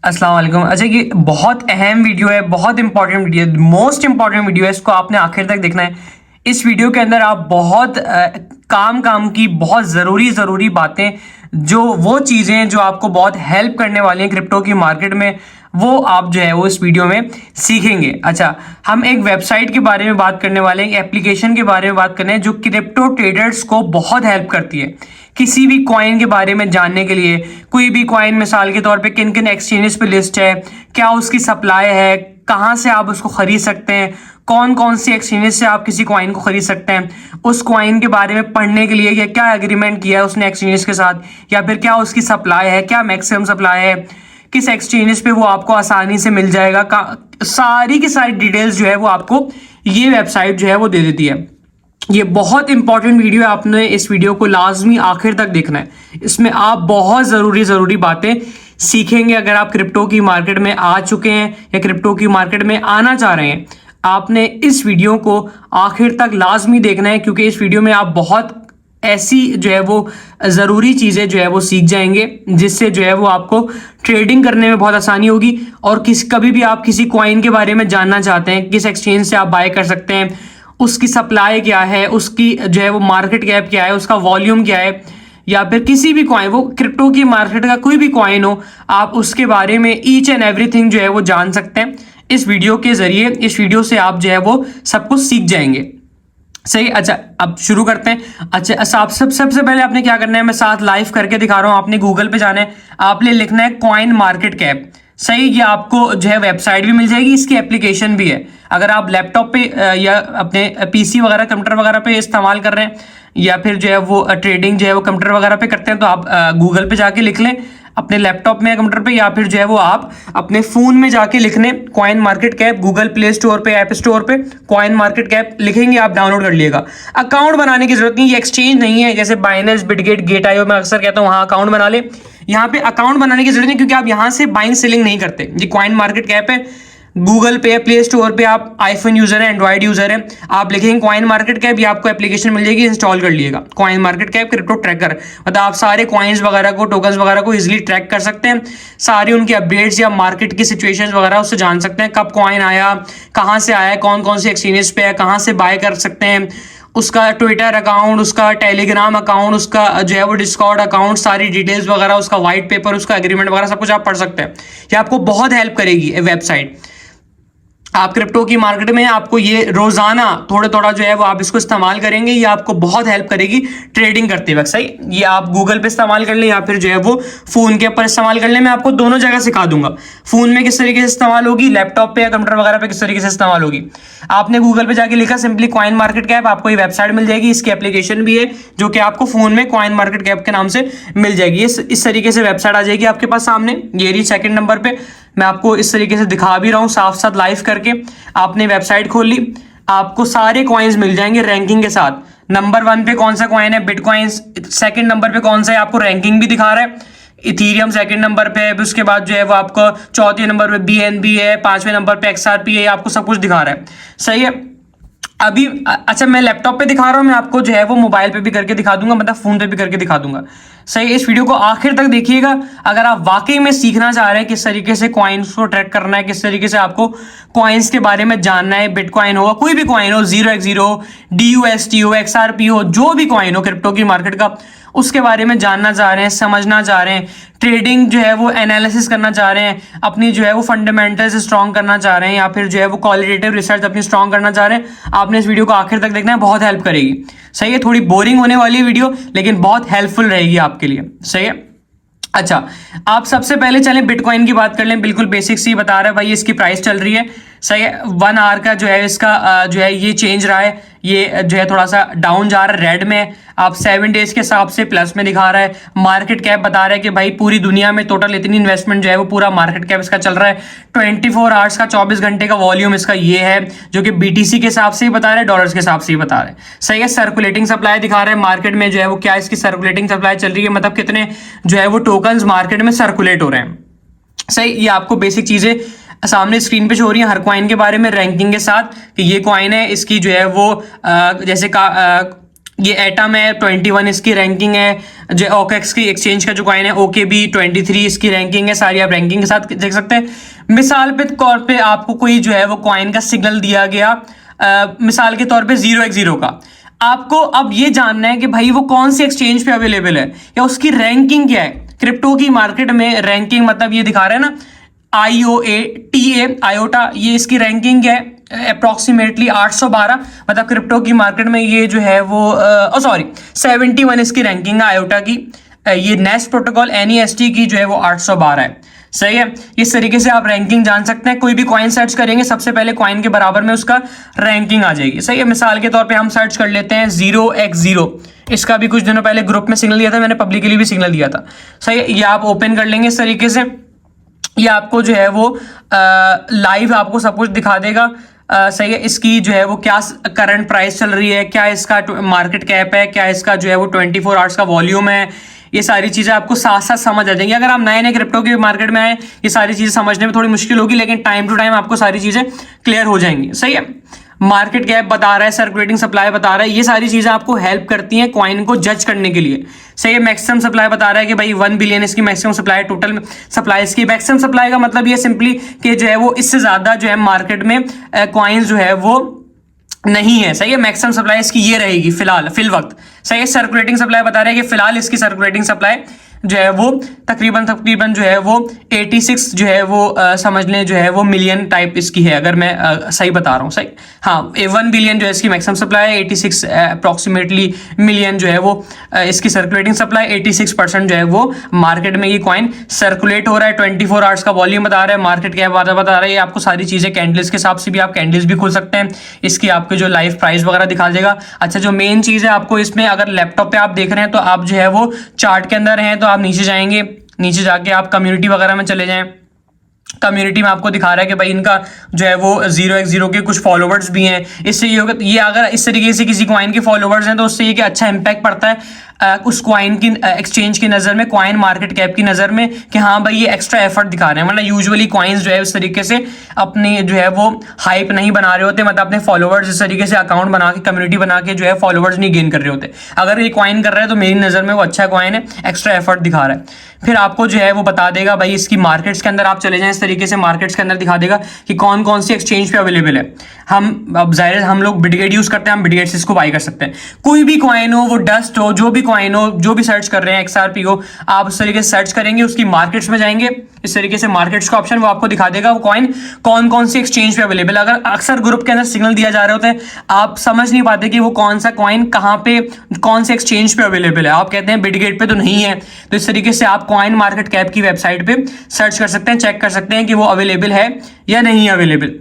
अस्सलाम वालेकुम। अच्छा, ये बहुत अहम वीडियो है, बहुत इंपॉर्टेंट वीडियो है, मोस्ट इंपॉर्टेंट वीडियो है। इसको आपने आखिर तक देखना है। इस वीडियो के अंदर आप बहुत काम की बहुत ज़रूरी बातें, जो वो चीज़ें जो आपको बहुत हेल्प करने वाली हैं क्रिप्टो की मार्केट में, वो आप जो है वो इस वीडियो में सीखेंगे। अच्छा, हम एक वेबसाइट के बारे में बात करने वाले हैं, एप्लीकेशन के बारे में बात करने हैं जो क्रिप्टो ट्रेडर्स को बहुत हेल्प करती है किसी भी कॉइन के बारे में जानने के लिए। कोई भी कॉइन मिसाल के तौर पे किन किन एक्सचेंजेस पे लिस्ट है, क्या उसकी सप्लाई है, कहाँ से आप उसको खरीद सकते हैं, कौन कौन सी एक्सचेंजेस से आप किसी कॉइन को खरीद सकते हैं, उस कॉइन के बारे में पढ़ने के लिए क्या एग्रीमेंट किया है उसने एक्सचेंजेस के साथ, या फिर क्या उसकी सप्लाई है, क्या मैक्सिमम सप्लाई है, किस एक्सचेंजेस पे वो आपको आसानी से मिल जाएगा, सारी की सारी डिटेल्स जो है वो आपको ये वेबसाइट जो है वो दे देती है। ये बहुत इंपॉर्टेंट वीडियो है, आपने इस वीडियो को लाजमी आखिर तक देखना है। इसमें आप बहुत ज़रूरी बातें सीखेंगे। अगर आप क्रिप्टो की मार्केट में आ चुके हैं या क्रिप्टो की मार्केट में आना चाह रहे हैं, आपने इस वीडियो को आखिर तक लाजमी देखना है, क्योंकि इस वीडियो में आप बहुत ऐसी जो है वो ज़रूरी चीज़ें जो है वो सीख जाएंगे, जिससे जो है वो आपको ट्रेडिंग करने में बहुत आसानी होगी। और कभी भी आप किसी कॉइन के बारे में जानना चाहते हैं, किस एक्सचेंज से आप बाय कर सकते हैं, उसकी सप्लाई क्या है, उसकी जो है वो मार्केट कैप क्या है, उसका वॉल्यूम क्या है, या फिर किसी भी कॉइन, वो क्रिप्टो की मार्केट का कोई भी कॉइन हो, आप उसके बारे में ईच एंड एवरीथिंग जो है वो जान सकते हैं इस वीडियो के जरिए। इस वीडियो से आप जो है वो सब कुछ सीख जाएंगे। सही। अच्छा, अब शुरू करते हैं। अच्छा, सबसे पहले आपने क्या करना है, मैं साथ लाइव करके दिखा रहा हूं। आपने गूगल पे जाना है, आपने लिखना है कॉइन मार्केट कैप। सही, ये आपको जो है वेबसाइट भी मिल जाएगी, इसकी एप्लीकेशन भी है। अगर आप लैपटॉप पे या अपने पीसी वगैरह कंप्यूटर वगैरह पे इस्तेमाल कर रहे हैं, या फिर जो है वो ट्रेडिंग जो है वो कंप्यूटर वगैरह पे करते हैं, तो आप गूगल पे जाके लिख लें अपने लैपटॉप में या कंप्यूटर पे, या फिर जो है वो आप अपने फोन में जाके लिखने coin market cap. Google play store पे, ऐप स्टोर पे कॉइन मार्केट कैप लिखेंगे, आप डाउनलोड कर लीजिएगा। अकाउंट बनाने की जरूरत नहीं, ये एक्सचेंज नहीं है जैसे बाइनेंस, बिटगेट, गेट.io। मैं अक्सर कहता हूँ वहाँ अकाउंट बना ले। यहाँ पे अकाउंट बनाने की जरूरत नहीं, क्योंकि आप यहाँ से बाइंग सेलिंग नहीं करते। ये कॉइन मार्केट कैप है, गूगल पे, प्ले स्टोर पे, आप आईफोन यूजर है, एंड्रॉइड यूजर है, आप लिखेंगे कॉइन मार्केट कैप, ये आपको एप्लीकेशन मिल जाएगी, इंस्टॉल कर लिएगा। Coin market cap crypto tracker, मतलब आप सारे कॉइन्स वगैरह को, टोकन्स वगैरह को इजीली ट्रैक कर सकते हैं। सारी उनकी अपडेट्स या मार्केट की सिचुएशंस वगैरह उससे जान सकते हैं, कब कॉइन आया, कहाँ से आया, कौन कौन से एक्सचेंजेस पे है, कहाँ से बाय कर सकते हैं, उसका ट्विटर अकाउंट, उसका टेलीग्राम अकाउंट, उसका जो है वो डिस्कॉर्ड अकाउंट, सारी डिटेल्स वगैरह, उसका व्हाइट पेपर, उसका एग्रीमेंट वगैरह सब कुछ आप पढ़ सकते हैं। ये आपको बहुत हेल्प करेगी वेबसाइट। आप क्रिप्टो की मार्केट में, आपको ये रोजाना थोड़ा जो है वो आप इसको इस्तेमाल करेंगे, ये आपको बहुत हेल्प करेगी ट्रेडिंग करते वक्त। सही, ये आप गूगल पे इस्तेमाल कर लें या फिर जो है वो फोन के ऊपर इस्तेमाल कर लें। मैं आपको दोनों जगह सिखा दूंगा, फोन में किस तरीके से इस्तेमाल होगी, लैपटॉप पे या कंप्यूटर वगैरह पे किस तरीके से इस्तेमाल होगी। आपने गूगल पे जाके लिखा सिंपली कॉइन मार्केट कैप, आपको ये वेबसाइट मिल जाएगी, इसकी एप्लीकेशन भी है जो कि आपको फोन में कॉइन मार्केट कैप के नाम से मिल जाएगी। इस तरीके से वेबसाइट आ जाएगी आपके पास सामने। ये रही सेकंड नंबर पे, मैं आपको इस तरीके से दिखा भी रहा हूँ साफ साथ लाइव करके। आपने वेबसाइट खोल ली, आपको सारे कॉइन्स मिल जाएंगे रैंकिंग के साथ। नंबर 1 पे कौन सा कॉइन है, बिटकॉइंस। सेकंड नंबर पे कौन सा है, आपको रैंकिंग भी दिखा रहा है, इथीरियम सेकंड नंबर पे है। उसके बाद जो है वो आपको चौथे नंबर पे BNB है, 5वें नंबर पे XRP है, आपको सब कुछ दिखा रहा है। सही है। अभी अच्छा, मैं लैपटॉप पे दिखा रहा हूँ, मैं आपको जो है वो मोबाइल पे भी करके दिखा दूंगा, मतलब फोन पे भी करके दिखा दूंगा। सही, इस वीडियो को आखिर तक देखिएगा अगर आप वाकई में सीखना चाह रहे हैं किस तरीके से कॉइन्स को ट्रैक करना है, किस तरीके से आपको कॉइन्स के बारे में जानना है। बिटकॉइन हो, कोई भी कॉइन हो, 0x0 हो, DUST हो, XRP हो, जो भी कॉइन हो क्रिप्टो की मार्केट का, उसके बारे में जानना चाह रहे हैं, समझना चाह रहे हैं, ट्रेडिंग जो है वो एनालिसिस करना चाह रहे हैं, अपनी जो है वो फंडामेंटल्स स्ट्रॉन्ग करना चाह रहे हैं, या फिर जो है वो क्वालिटेटिव रिसर्च अपनी स्ट्रॉन्ग करना चाह रहे हैं, आपने इस वीडियो को आखिर तक देखना है, बहुत हेल्प करेगी। सही है, थोड़ी बोरिंग होने वाली वीडियो लेकिन बहुत हेल्पफुल रहेगी आपके लिए। सही है। अच्छा, आप सबसे पहले चलें बिटकॉइन की बात कर लें। बिल्कुल बेसिक सी बता रहा है भाई, इसकी प्राइस चल रही है। सही है, 1 आवर का जो है इसका जो है ये चेंज रहा है, ये जो है थोड़ा सा डाउन जा रहा है, रेड में। आप 7 डेज के हिसाब से प्लस में दिखा रहा है। मार्केट कैप बता रहा है कि भाई पूरी दुनिया में टोटल इतनी इन्वेस्टमेंट जो है वो पूरा मार्केट कैप इसका चल रहा है। 24 आवर्स का, 24 घंटे का वॉल्यूम इसका ये है, जो कि BTC के हिसाब से ही बता रहा है, डॉलर्स के हिसाब से ही बता रहा है। सही है। सर्कुलेटिंग सप्लाई दिखा रहा है मार्केट में जो है वो क्या इसकी सर्कुलेटिंग सप्लाई चल रही है, मतलब कितने जो है वो टोकन्स मार्केट में सर्कुलेट हो रहे हैं। सही, ये आपको बेसिक चीजें सामने स्क्रीन पे शो हो रही है हर कॉइन के बारे में रैंकिंग के साथ, कि ये कॉइन है, इसकी जो है वो जैसे ये एटम है 21 इसकी रैंकिंग है। जो ओकेक्स की एक्सचेंज का जो कॉइन है OKB 23 इसकी रैंकिंग है। सारी आप रैंकिंग के साथ देख सकते हैं। मिसाल पे तौर पे आपको कोई जो है वो कॉइन का सिग्नल दिया गया, मिसाल के तौर पे 0x0 का, आपको अब ये जानना है कि भाई वो कौन सी एक्सचेंज पे अवेलेबल है या उसकी रैंकिंग क्या है। क्रिप्टो की मार्केट में रैंकिंग मतलब ये दिखा रहा है ना IOTA आयोटा, ये इसकी रैंकिंग है अप्रोक्सीमेटली 812। मतलब क्रिप्टो की मार्केट में ये जो है वो 71 इसकी रैंकिंग है आयोटा की। ये नेस्ट प्रोटोकॉल NEST की जो है वो 812 है। सही है। इस तरीके से आप रैंकिंग जान सकते हैं। कोई भी कॉइन सर्च करेंगे सबसे पहले कॉइन के बराबर में उसका रैंकिंग आ जाएगी। सही है। मिसाल के तौर पे हम सर्च कर लेते हैं 0x0। इसका भी कुछ दिनों पहले ग्रुप में सिग्नल दिया था, मैंने पब्लिकली भी सिग्नल दिया था। सही है। ये आप ओपन कर लेंगे इस तरीके से, ये आपको जो है वो लाइव आपको सब कुछ दिखा देगा। सही है। इसकी जो है वो क्या करंट प्राइस चल रही है, क्या इसका मार्केट कैप है, क्या इसका जो है वो 24 आवर्स का वॉल्यूम है। ये सारी चीज़ें आपको साथ साथ समझ आ जाएंगी। अगर आप नए नए क्रिप्टो की मार्केट में आए, ये सारी चीज़ें समझने में थोड़ी मुश्किल होगी, लेकिन टाइम टू टाइम आपको सारी चीज़ें क्लियर हो जाएंगी। सही है। मार्केट कैप बता रहा है, सर्कुलेटिंग सप्लाई बता रहा है, ये सारी चीज़ें आपको हेल्प करती हैं कॉइन को जज करने के लिए। सही है। मैक्सिमम सप्लाई बता रहा है कि भाई 1 बिलियन इसकी मैक्सिमम सप्लाई, टोटल सप्लाई इसकी। मैक्सिमम सप्लाई का मतलब ये सिंपली कि जो है वो इससे ज़्यादा जो है मार्केट में कॉइन्स जो है वो नहीं है। सही है। मैक्सिमम सप्लाई इसकी ये रहेगी फिल वक्त। सही है। सर्कुलेटिंग सप्लाई बता रहे हैं कि फिलहाल इसकी सर्कुलेटिंग सप्लाई जो है वो तकरीबन जो है वो 86 जो है वो समझ लें जो है वो मिलियन टाइप इसकी है, अगर मैं सही बता रहा हूँ। सही। हाँ, 1 बिलियन जो है इसकी मैक्सिमम सप्लाई है, 86 अप्रॉक्सीमेटली मिलियन जो है वो इसकी सर्कुलेटिंग सप्लाई, 86% जो है वो मार्केट में ये कॉइन सर्कुलेट हो रहा है। 24 आवर्स का वॉल्यूम बता रहा है, मार्केट कैप बता रहा है। ये आपको सारी चीज़ें कैंडल्स के हिसाब से भी, आप कैंडल्स भी खोल सकते हैं, इसकी आपके जो लाइव प्राइस वगैरह दिखा देगा। अच्छा, जो मेन चीज़ है आपको इसमें, अगर लैपटॉप पे आप देख रहे हैं तो आप जो है वो चार्ट के अंदर हैं तो आप नीचे जाएंगे, नीचे जाके आप कम्युनिटी वगैरह में चले जाएं। कम्युनिटी में आपको दिखा रहा है कि भाई इनका जो है वो 0x0 के कुछ फॉलोवर्स भी हैं। इससे ये होगा, ये अगर इस तरीके से किसी कॉइन के फॉलोवर्स हैं तो उससे ये कि अच्छा इंपैक्ट पड़ता है उस कॉइन की एक्सचेंज की नज़र में, कॉइन मार्केट कैप की नज़र में, कि हाँ भाई ये एक्स्ट्रा एफर्ट दिखा रहे हैं। वरना यूजुअली कॉइन्स जो है उस तरीके से अपनी जो है वो हाइप नहीं बना रहे होते, मतलब अपने फॉलोवर्स इस तरीके से अकाउंट बना के, कम्युनिटी बना के जो है फॉलोवर्स नहीं गेन कर रहे होते। अगर ये कॉइन कर रहा है तो मेरी नज़र में वो अच्छा कॉइन है, एक्स्ट्रा एफर्ट दिखा रहा है। फिर आपको जो है वो बता देगा भाई इसकी मार्केट्स के अंदर आप चले जाएं, इस तरीके से मार्केट्स के अंदर दिखा देगा कि कौन कौन सी एक्सचेंज पे अवेलेबल है। हम अब जाहिर है हम लोग बिटगेट यूज़ करते हैं, हम बिटगेट से इसको बाई कर सकते हैं। कोई भी कॉइन हो, वो डस्ट हो, जो भी कॉइन हो, जो भी सर्च कर रहे हैं, XRP हो, आप उस तरीके से सर्च करेंगे, उसकी मार्केट्स में जाएंगे, इस तरीके से मार्केट्स का ऑप्शन वो आपको दिखा देगा वो कॉइन कौन कौन सी एक्सचेंज पे अवेलेबल है। अगर अक्सर ग्रुप के अंदर सिग्नल दिया जा रहे होते हैं, आप समझ नहीं पाते कि वो कौन सा कॉइन कहाँ पे, कौन से एक्सचेंज पे अवेलेबल है। आप कहते हैं बिटगेट पे तो नहीं है, तो इस तरीके से आप कॉइन मार्केट कैप की वेबसाइट पे सर्च कर सकते हैं, चेक कर सकते हैं कि वो अवेलेबल है या नहीं अवेलेबल।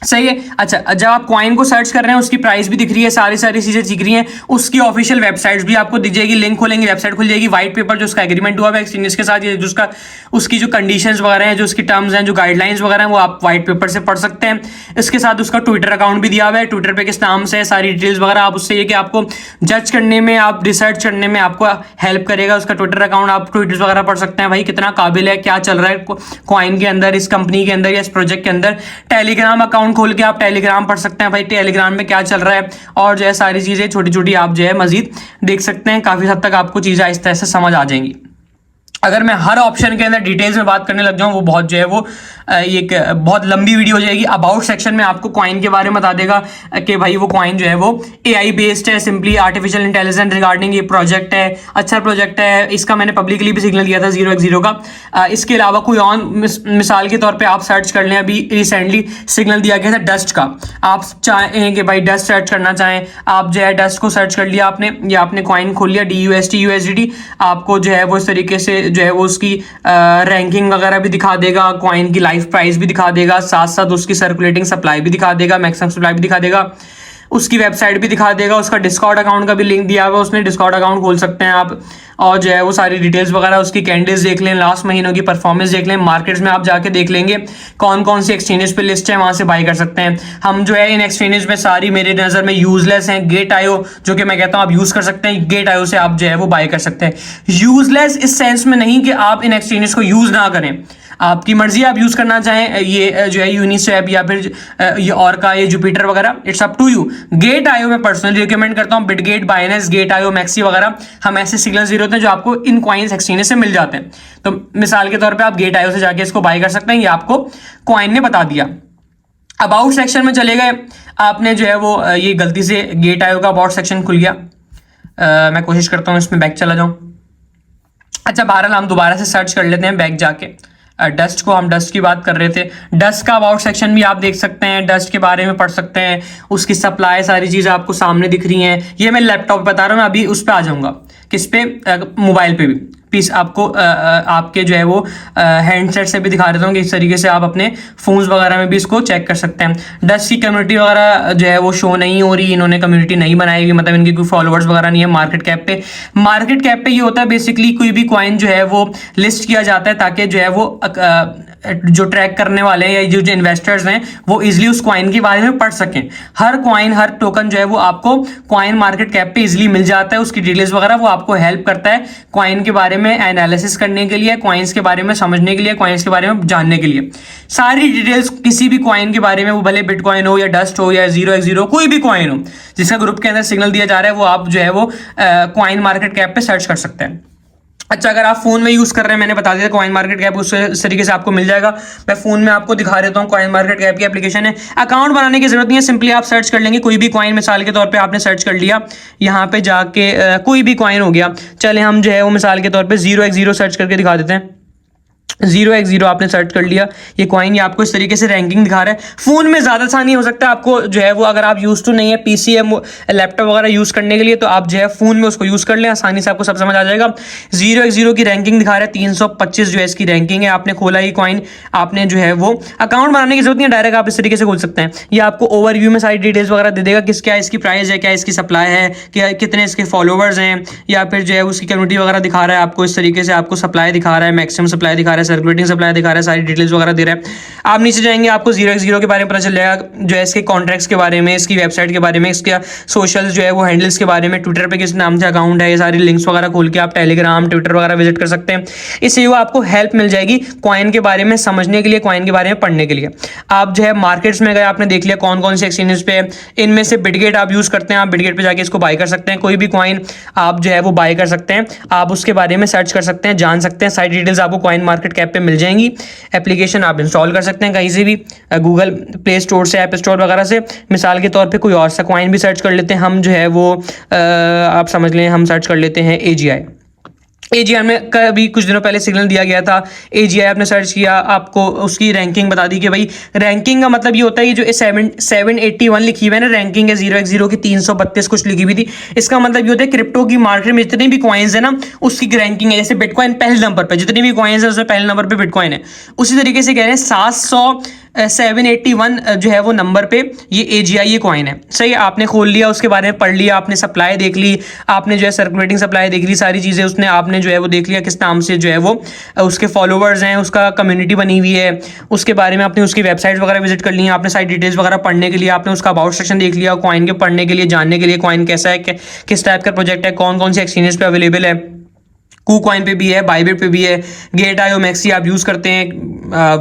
सही है। अच्छा, जब आप कॉइन को सर्च कर रहे हैं, उसकी प्राइस भी दिख रही है, सारी चीजें दिख रही हैं, उसकी ऑफिशियल वेबसाइट्स भी आपको दिख जाएगी। लिंक खोलेंगे, वेबसाइट खुल जाएगी, व्हाइट पेपर जो उसका एग्रीमेंट हुआ है एक्सचेंज के साथ, जो उसका उसकी जो कंडीशंस वगैरह हैं, जो उसकी टर्म्स हैं, जो गाइडलाइंस वगैरह हैं, वो आप व्हाइट पेपर से पढ़ सकते हैं। इसके साथ उसका ट्विटर अकाउंट भी दिया हुआ है, ट्विटर पे किस नाम से, सारी डिटेल्स वगैरह आप उससे ये कि आपको जज करने में, आप रिसर्च करने में आपको हेल्प करेगा उसका ट्विटर अकाउंट। आप ट्वीट्स वगैरह पढ़ सकते हैं, भाई कितना काबिल है, क्या चल रहा है कॉइन के अंदर, इस कंपनी के अंदर या इस प्रोजेक्ट के अंदर। टेलीग्राम अकाउंट खोल के आप टेलीग्राम पढ़ सकते हैं, भाई टेलीग्राम में क्या चल रहा है, और जो है सारी चीजें छोटी छोटी आप जो है मजीद देख सकते हैं। काफी हद तक आपको चीजें आहिस्ता आहिस्ता समझ आ जाएंगी। अगर मैं हर ऑप्शन के अंदर डिटेल्स में बात करने लग जाऊं, वो बहुत जो है वो एक बहुत लंबी वीडियो हो जाएगी। अबाउट सेक्शन में आपको कॉइन के बारे में बता देगा कि भाई वो कॉइन जो है वो AI बेस्ड है, सिंपली आर्टिफिशियल इंटेलिजेंस रिगार्डिंग ये प्रोजेक्ट है, अच्छा प्रोजेक्ट है। इसका मैंने पब्लिकली भी सिग्नल दिया था 0x0 का। इसके अलावा कोई और मिसाल के तौर पर आप सर्च कर लें, अभी रिसेंटली सिग्नल दिया गया था डस्ट का। आप चाहें कि भाई डस्ट सर्च करना चाहें, आप जो है डस्ट को सर्च कर लिया आपने, या आपने कॉइन खोल लिया DUST USDT, आपको जो है वो इस तरीके से जो है वो उसकी रैंकिंग वगैरह भी दिखा देगा, कॉइन की लाइव प्राइस भी दिखा देगा, साथ साथ उसकी सर्कुलेटिंग सप्लाई भी दिखा देगा, मैक्सिमम सप्लाई भी दिखा देगा, उसकी वेबसाइट भी दिखा देगा। उसका डिस्कॉर्ड अकाउंट का भी लिंक दिया हुआ है, उसमें डिस्कॉर्ड अकाउंट खोल सकते हैं आप, और जो है वो सारी डिटेल्स वगैरह, उसकी कैंडल्स देख लें, लास्ट महीनों की परफॉर्मेंस देख लें, मार्केट्स में आप जाके देख लेंगे कौन कौन सी एक्सचेंजेस पे लिस्ट है, वहां से बाई कर सकते हैं। हम जो है इन एक्सचेंजेस में सारी मेरी नज़र में यूजलेस हैं। Gate.io जो कि मैं कहता हूँ आप यूज़ कर सकते हैं, Gate.io से आप जो है वो बाई कर सकते हैं। यूजलेस इस सेंस में नहीं कि आप इन एक्सचेंजेस को यूज़ ना करें, आपकी मर्जी, आप यूज करना चाहें ये जो है यूनिस्वैप या फिर ये और का ये जुपिटर वगैरह, it's up to you. Gate IO मैं पर्सनली रिकमेंड करता हूं, Bitget, Binance, gate IO, MEXC वगैरह, हम ऐसे सिग्नल्स दे होते हैं जो आपको इन कॉइन्स एक्सचेंज से मिल जाते हैं। तो मिसाल के तौर पे आप गेट आईओ से जाके इसको बाय कर सकते हैं, ये आपको कॉइन ने बता दिया। अबाउट सेक्शन में चले गए, आपने जो है वो ये गलती से गेट आईओ का अबाउट सेक्शन खुल गया। मैं कोशिश करता हूँ इसमें बैक चला जाऊं। अच्छा, बहरहाल हम दोबारा से सर्च कर लेते हैं बैक जाके। डस्ट को, हम डस्ट की बात कर रहे थे, डस्ट का अबाउट सेक्शन भी आप देख सकते हैं, डस्ट के बारे में पढ़ सकते हैं, उसकी सप्लाई, सारी चीज़ें आपको सामने दिख रही हैं। ये मैं लैपटॉप बता रहा हूँ, मैं अभी उस पर आ जाऊँगा, किस पे, मोबाइल पे भी पीस आपको आपके जो है वो हैंडसेट से भी दिखा देता हूँ कि इस तरीके से आप अपने फोन्स वगैरह में भी इसको चेक कर सकते हैं। डस्ट की कम्युनिटी वगैरह जो है वो शो नहीं हो रही, इन्होंने कम्युनिटी नहीं बनाई हुई, मतलब इनके कोई फॉलोअर्स वगैरह नहीं है। मार्केट कैप पे ये होता है बेसिकली, कोई भी कॉइन जो है वो लिस्ट किया जाता है ताकि जो है वो जो ट्रैक करने वाले हैं या जो इन्वेस्टर्स हैं वो इजिली उस कॉइन के बारे में पढ़ सकें। हर कॉइन, हर टोकन जो है वो आपको कॉइन मार्केट कैप पे इजिली मिल जाता है, उसकी डिटेल्स वगैरह वो आपको हेल्प करता है कॉइन के बारे में एनालिसिस करने के लिए, कॉइन्स के बारे में समझने के लिए, कॉइन्स के बारे में जानने के लिए। सारी डिटेल्स किसी भी कॉइन के बारे में, वो भले बिटकॉइन हो या डस्ट हो या 0x0 कोई भी कॉइन हो जिसका ग्रुप के अंदर सिग्नल दिया जा रहा है, वो आप जो है वो कॉइन मार्केट कैप पे सर्च कर सकते हैं। अच्छा, अगर आप फोन में यूज कर रहे हैं, मैंने बता दिया कॉइन मार्केट कैप उस तरीके से आपको मिल जाएगा। मैं फोन में आपको दिखा देता हूँ, कॉइन मार्केट कैप की एप्लीकेशन है। अकाउंट बनाने की जरूरत नहीं है, सिंपली आप सर्च कर लेंगे कोई भी कॉइन, मिसाल के तौर पे आपने सर्च कर लिया, यहाँ पे जाके कोई भी कॉइन हो गया, चले हम जो है वो मिसाल के तौर पे 0x0 सर्च करके दिखा देते हैं। 0x0 आपने सर्च कर लिया, ये कॉइन, ये आपको इस तरीके से रैंकिंग दिखा रहा है। फोन में ज्यादा आसानी हो सकता है आपको जो है वो, अगर आप यूज टू नहीं है पीसी या लैपटॉप वगैरह यूज करने के लिए, तो आप जो है फोन में उसको यूज कर लें, आसानी से आपको सब समझ आ जाएगा। 0x0 की रैंकिंग दिखा रहा है, 325 जो है इसकी रैंकिंग है। आपने खोला ये कॉइन, आपने जो है वो अकाउंट बनाने की जरूरत नहीं है, डायरेक्ट आप इस तरीके से खोल सकते हैं। ये आपको ओवरव्यू में सारी डिटेल्स वगैरह दे देगा, क्या इसकी प्राइस है, क्या इसकी सप्लाई है, क्या कितने इसके फॉलोवर्स हैं, या फिर जो है उसकी कम्युनिटी वगैरह दिखा रहा है आपको, इस तरीके से आपको सप्लाई दिखा रहा है, मैक्सिमम सप्लाई दिखा रहा है, सर्कुलेटिंग सप्लाई दिखा रहा है, सारी डिटेल्स वगैरह दे रहा है। आप नीचे जाएंगे, आपको 0x0 के बारे में पता चल जाएगा, जो है इसके कॉन्ट्रैक्ट्स के बारे में, इसकी वेबसाइट के बारे में, इसके सोशल जो है वो हैंडल्स के बारे में, ट्विटर पे किस नाम से अकाउंट है, ये सारी लिंक्स वगैरह खोल के आप टेलीग्राम, ट्विटर वगैरह विजिट कर सकते हैं। इससे वो आपको हेल्प मिल जाएगी कॉइन के बारे में समझने के लिए, कॉइन के बारे में पढ़ने के लिए। आप जो है मार्केट्स में गए, आपने देख लिया कौन कौन से एक्सचेंजेस पे, इनमें से बिटगेट आप यूज करते हैं, आप बिटगेट पे जाके इसको बाय कर सकते हैं। कोई भी कॉइन आप जो है वो बाय कर सकते हैं, आप उसके बारे में सर्च कर सकते हैं, जान सकते हैं, सारी डिटेल्स आपको कॉइन मार्केट कैप पे मिल जाएंगी। एप्लीकेशन आप इंस्टॉल कर सकते हैं कहीं से भी, गूगल प्ले स्टोर से, ऐप स्टोर वगैरह से। मिसाल के तौर पे कोई और सा कॉइन भी सर्च कर लेते हैं हम, जो है वो आप समझ लें, हम सर्च कर लेते हैं AGI में कभी कुछ दिनों पहले सिग्नल दिया गया था। AGI आपने सर्च किया, आपको उसकी रैंकिंग बता दी कि भाई रैंकिंग का मतलब ये होता है कि जो 781 लिखी हुई है ना रैंकिंग है 0x0 की, 332 कुछ लिखी हुई थी, इसका मतलब ये होता है क्रिप्टो की मार्केट में जितने भी कॉइन्स है ना उसकी रैंकिंग है। जैसे बिटकॉइन पहले नंबर पर, जितने भी कॉइन्स है उसमें पहले नंबर पर बिटकॉइन है, उसी तरीके से कह रहे हैं 781 जो है वो नंबर पे ये AGI ये कॉइन है। सही, आपने खोल लिया, उसके बारे में पढ़ लिया, आपने सप्लाई देख ली, आपने जो है सर्कुलेटिंग सप्लाई देख ली, सारी चीज़ें उसने आपने जो है वो देख लिया, किस नाम से जो है वो उसके फॉलोवर्स हैं, उसका कम्युनिटी बनी हुई है, उसके बारे में आपने उसकी वेबसाइट वगैरह विजिट कर ली, आपने सारी डिटेल्स वगैरह पढ़ने के लिए आपने उसका अबाउट सेक्शन देख लिया, कॉइन के पढ़ने के लिए, जानने के लिए कॉइन कैसा है, किस टाइप का प्रोजेक्ट है, कौन कौन से एक्सचेंजेस पे अवेलेबल है, कूकॉइन पे भी है, बाइबिट पे भी है, गेट आईओ, मैक्सी आप यूज़ करते हैं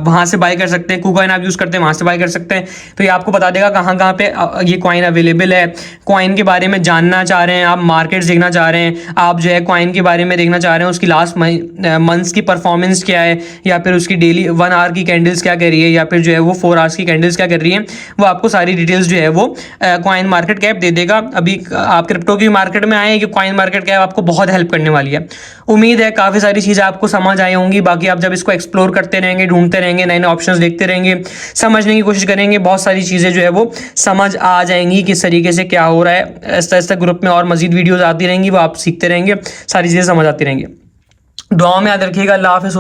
वहाँ से बाय कर सकते हैं, कूकॉइन आप यूज़ करते हैं वहाँ से बाय कर सकते हैं। तो ये आपको बता देगा कहाँ कहाँ पे ये कॉइन अवेलेबल है। कॉइन के बारे में जानना चाह रहे हैं आप, मार्केट्स देखना चाह रहे हैं आप, जो है कॉइन के बारे में देखना चाह रहे हैं, उसकी लास्ट मंथ्स की परफॉर्मेंस क्या है, या फिर उसकी डेली 1 आवर की कैंडल्स क्या कर रही है, या फिर जो है वो 4 आवर्स की कैंडल्स क्या कर रही है, वो आपको सारी डिटेल्स जो है वो कॉइन मार्केट कैप दे देगा। अभी आप क्रिप्टो की मार्केट में आए कि कॉइन मार्केट कैप आपको बहुत हेल्प करने वाली है। उम्मीद है काफ़ी सारी चीज़ें आपको समझ आई होंगी। बाकी आप जब इसको एक्सप्लोर करते रहेंगे, ढूंढते रहेंगे, नए नए ऑप्शंस देखते रहेंगे, समझने की कोशिश करेंगे, बहुत सारी चीज़ें जो है वो समझ आ जाएंगी किस तरीके से क्या हो रहा है। ऐसा ऐसा ग्रुप में और मजीद वीडियोज़ आती रहेंगी, वो आप सीखते रहेंगे, सारी चीज़ें समझ आती रहेंगी। दुआओं में याद रखिएगा। अल्लाह हाफिज़।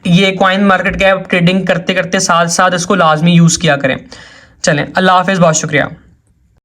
ये कॉइन मार्केट कैप ट्रेडिंग करते करते साथ साथ इसको लाजमी यूज़ किया करें। चलें, अल्लाह हाफिज़, बहुत शुक्रिया।